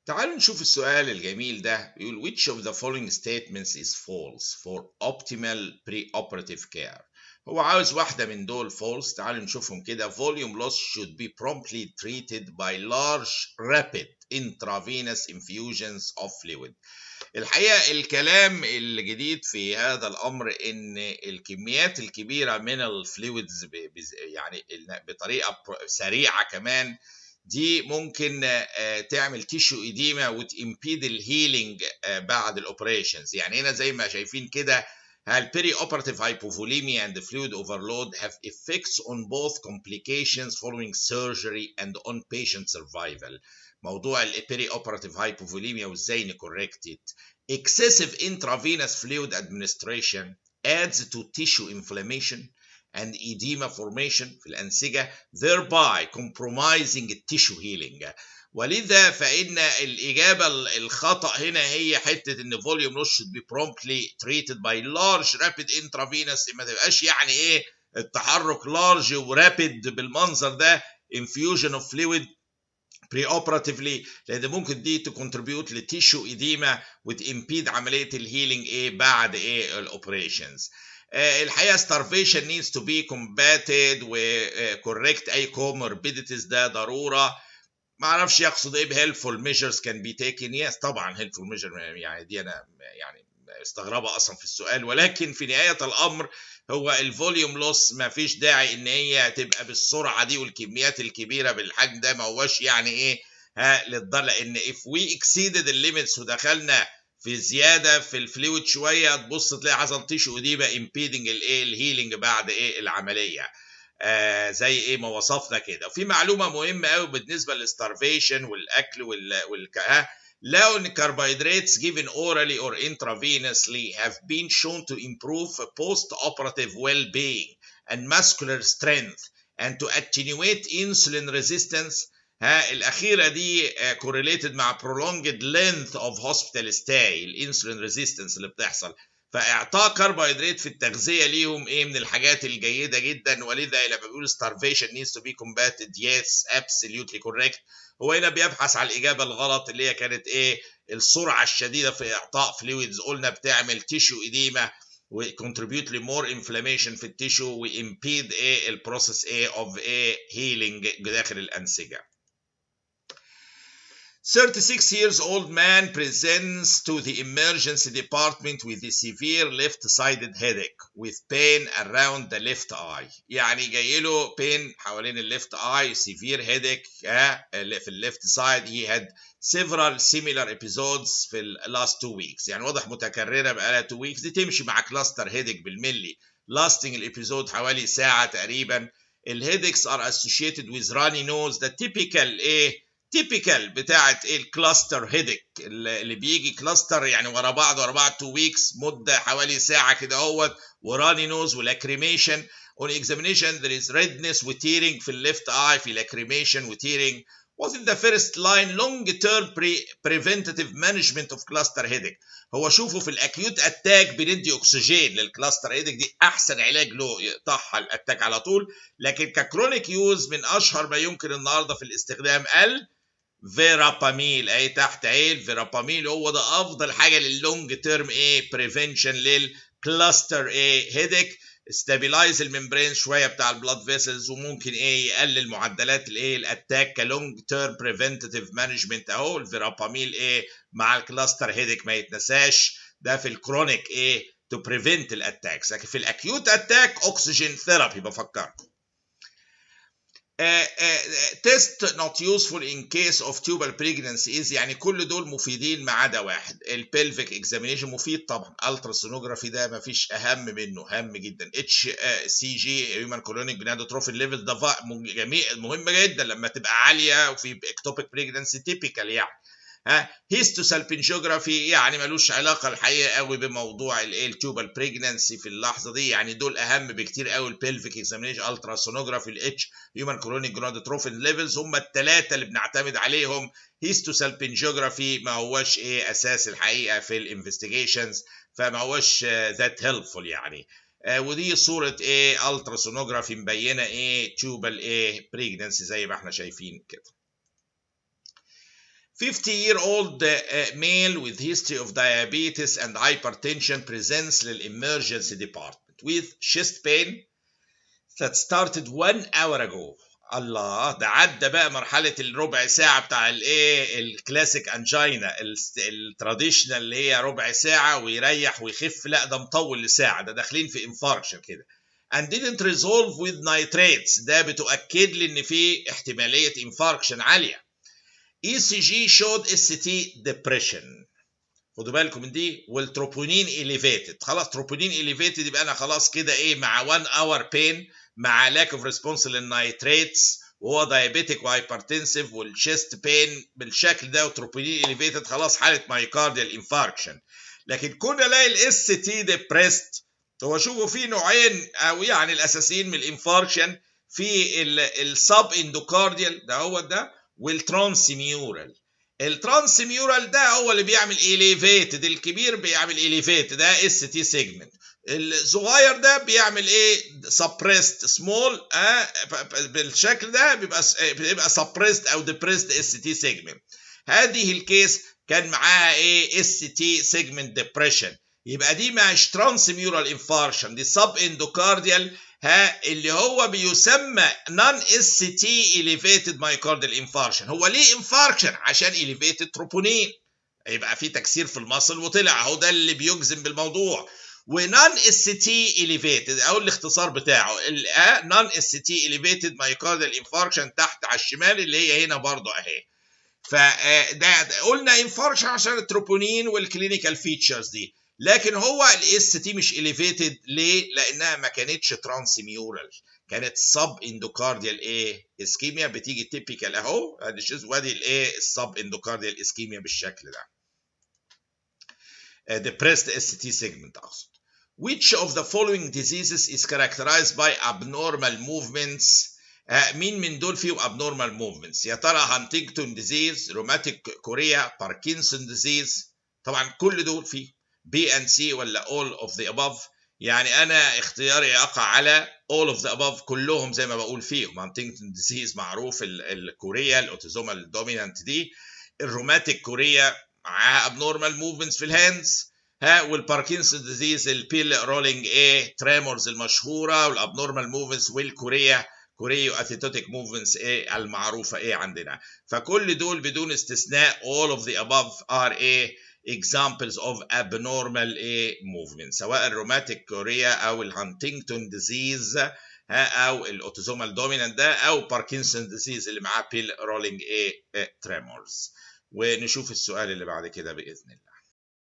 تعالوا نشوف السؤال الجميل ده. بيقول which of the following statements is false for optimal preoperative care. هو عاوز واحدة من دول false. تعالوا نشوفهم كده. volume loss should be promptly treated by large rapid intravenous infusions of fluid. الحقيقة الكلام الجديد في هذا الأمر إن الكميات الكبيرة من الفلويدز يعني بطريقة سريعة كمان دي ممكن تعمل تيشو إديما وتمبيد الهيلينج بعد الأوبريشنز. يعني هنا زي ما شايفين كده perioperative hypovolemia and fluid overload have effects on both complications following surgery and on patient survival. موضوع perioperative hypovolemia وازاي نكوركت it. Excessive intravenous fluid administration adds to tissue inflammation and edema formation في الأنسجة thereby compromising tissue healing. ولذا فإن الإجابة الخطأ هنا هي حتة إن volume loss should be promptly treated by large rapid intravenous. ما تبقاش يعني إيه التحرك large ورابid بالمنظر ده infusion of fluid preoperatively، لان ممكن دي تكونتريبيوت لتيشو اديما وتمبيد عمليه الهيلينج بعد الاوبريشنز. الحقيقه starvation needs to be combated وكوركت اي comorbidities ده ضروره. ما اعرفش يقصد ايه بهيلفول ميجرز كان بي تيكن. يس طبعا هيلفول ميجر يعني دي انا يعني استغربها اصلا في السؤال، ولكن في نهايه الامر هو الفوليوم لوس ما فيش داعي ان هي تبقى بالسرعه دي والكميات الكبيره بالحجم ده. ما هوش يعني ايه للضرر، لان if we exceeded the limits ودخلنا في زياده في الفلويد شويه تبص تلاقي حصل تيشو دي بقى امبيدنج الهيلينج بعد العمليه. زي ايه ما وصفنا كده. وفي معلومه مهمه قوي بالنسبه للستارفيشن والاكل لو ان carbohydrates given orally or intravenously have been shown to improve post-operative well-being and muscular strength and to attenuate insulin resistance. الأخيرة دي correlated مع prolonged length of hospital stay الانسولين ريزيستنس اللي بتحصل. فاعطاء كربوهيدرات في التغذيه ليهم من الحاجات الجيده جدا. ولذا لما بيقول starvation needs to be combated yes absolutely correct. هو هنا بيبحث على الاجابه الغلط اللي هي كانت السرعه الشديده في اعطاء فلويدز. قلنا بتعمل تيشو اديما وكونتريبيوت لمور انفلاميشن في التيشو وامبيد البروسيس اوف هيلينج داخل الانسجه. 36 years old man presents to the emergency department with a severe left-sided headache with pain around the left eye. يعني جاي له pain حوالين الليفت eye severe headache في الليفت side. He had several similar episodes في last 2 weeks. يعني واضح متكررة بقالها 2 weeks. دي تمشي مع cluster headache بالملي. lasting الابيزود حوالي ساعة تقريبا. الهيدكس are associated with runny nose. ده typical تيبيكال بتاعت الكلاستر هيدك اللي بيجي كلاستر يعني ورا بعض 2 ويكس مده حوالي ساعه كده اهوت وراني نوز ولاكريميشن. on examination there is redness وتيرنج في الليفت اي في لاكريميشن وتيرنج. What is the first line long term preventative management of cluster headache. هو شوفوا في الاكيوت اتاك بندي اكسجين للكلاستر هيدك دي احسن علاج له يقطعها الاتاك على طول. لكن ككرونيك يوز من اشهر ما يمكن النهارده في الاستخدام فيراباميل تحت الفيراباميل هو ده افضل حاجه لللونج تيرم بريفنشن للكلاستر هيدك. استابيلايز الممبرين شويه بتاع البلاد فيسلز وممكن يقلل معدلات الاتاك كلونج تيرم بريفنتيف مانجمنت اهو. الفيراباميل مع الكلاستر هيدك ما يتنساش ده في الكرونيك تو بريفنت الاتاكس. لكن في الاكيوت اتاك اوكسجين ثيرابي بفكركم. test not useful in case of tubal pregnancy is يعني كل دول مفيدين ما عدا واحد. البلفيك اكزامينيشن مفيد طبعا. التراسونوجرافي ده ما فيش اهم منه هام جدا. اتش سي جي هيومن كولونيك جونادوتروفين ليفل ده جميع مهم جدا لما تبقى عاليه وفي اكتوبيك بريجنانسي تيبيكال. يعني هيستوسالبنجيوجرافي يعني ملوش علاقه الحقيقه قوي بموضوع التوبال بريجنانسي في اللحظه دي. يعني دول اهم بكتير قوي. البلفيك اكزامينيشن التراسونوجرافي الاتش هيومن كولونيك جونادوتروفين ليفلز هم الثلاثه اللي بنعتمد عليهم. هيستوسالبنجيوجرافي ما هوش اساس الحقيقه في الانفستيجيشنز فما هوش ذات هيلفول يعني. ودي صوره التراسونوجرافي مبينه توبال بريجنانسي زي ما احنا شايفين كده. 50-year-old male with history of diabetes and hypertension presents للemergency department with chest pain that started 1 hour ago. الله، ده عدى بقى مرحلة الربع ساعة بتاع الايه الكلاسيك انجينا التراديشنال اللي هي ربع ساعة ويريح ويخف. لا ده مطول لساعة، ده داخلين في انفاركشن كده. and didn't resolve with nitrates، ده بتؤكد لي ان في احتمالية انفاركشن عالية. ECG showed ST depression. خدوا بالكم من دي. والتروبونين elevated. خلاص تروبونين elevated يبقى انا خلاص كده ايه مع 1 hour pain مع lack of response للنايتريتس وهو diabetic وهايبرتنسيف والشيست بين بالشكل ده وتروبونين elevated، خلاص حاله مايوكارديال انفاركشن. لكن كنا الاقي الاس تي depressed. هو شوفوا في نوعين او يعني الاساسيين من الانفاركشن، في السب اندوكارديال ده هو ده والترانسميورال. الترانسميورال ده هو اللي بيعمل اليفيتد، الكبير بيعمل اليفيتد ده اس تي سيجمنت، الصغير ده بيعمل ايه سبريست سمول بالشكل ده بيبقى سبريست او ديبريست اس تي سيجمنت. هذه الكيس كان معاها ايه اس تي سيجمنت ديبريشن، يبقى دي مش ترانسميورال انفاركشن، دي سب اندوكارديال اللي هو بيسمى نون اس تي اليفيتد مايوكارديال انفاركشن. هو ليه انفاركشن؟ عشان اليفيتد تروبونين، يبقى في تكسير في المصل وطلع، اهو ده اللي بيجزم بالموضوع. ونون اس تي اليفيتد او الاختصار بتاعه نون اس تي اليفيتد مايوكارديال انفاركشن تحت على الشمال اللي هي هنا برضو اهي. فده قلنا انفاركشن عشان التروبونين والكلينيكال فيتشرز دي، لكن هو الاس تي مش اليفيتد. ليه؟ لانها ما كانتش ترانسميورال، كانت سب اندوكارديال ايه اسكيميا بتيجي تيبيكال اهو، وادي الايه السب اندوكارديال اسكيميا بالشكل ده. depressed ST segment اقصد. Which of the following diseases is characterized by abnormal movements؟ مين من دول فيهم abnormal movements؟ يا ترى هانتنجتون ديزيز، روماتيك كوريا، باركنسون ديزيز؟ طبعا كل دول فيه بي ان سي ولا all of the above؟ يعني انا اختياري يقع على all of the above كلهم زي ما بقول فيهم. هانتنجتون ديزيز معروف، الكوريا الاوتوزومال دومينانت دي، الروماتيك كوريا معاها abnormal movements في الهاندز، والباركنسون ديزيز البيل رولينج ايه تريمورز المشهوره والابنورمال موفمنتس، والكوريا كوريو اثيتوتيك موفمنتس ايه المعروفه ايه عندنا. فكل دول بدون استثناء all of the above are ايه examples of abnormal ايه movements، سواء الروماتيك كوريا او الهانتنجتون ديزيز او الاوتوزومال دومينانت ده او باركنسون ديزيز اللي معاه بيل رولينج ايه تريمورز. ونشوف السؤال اللي بعد كده باذن الله.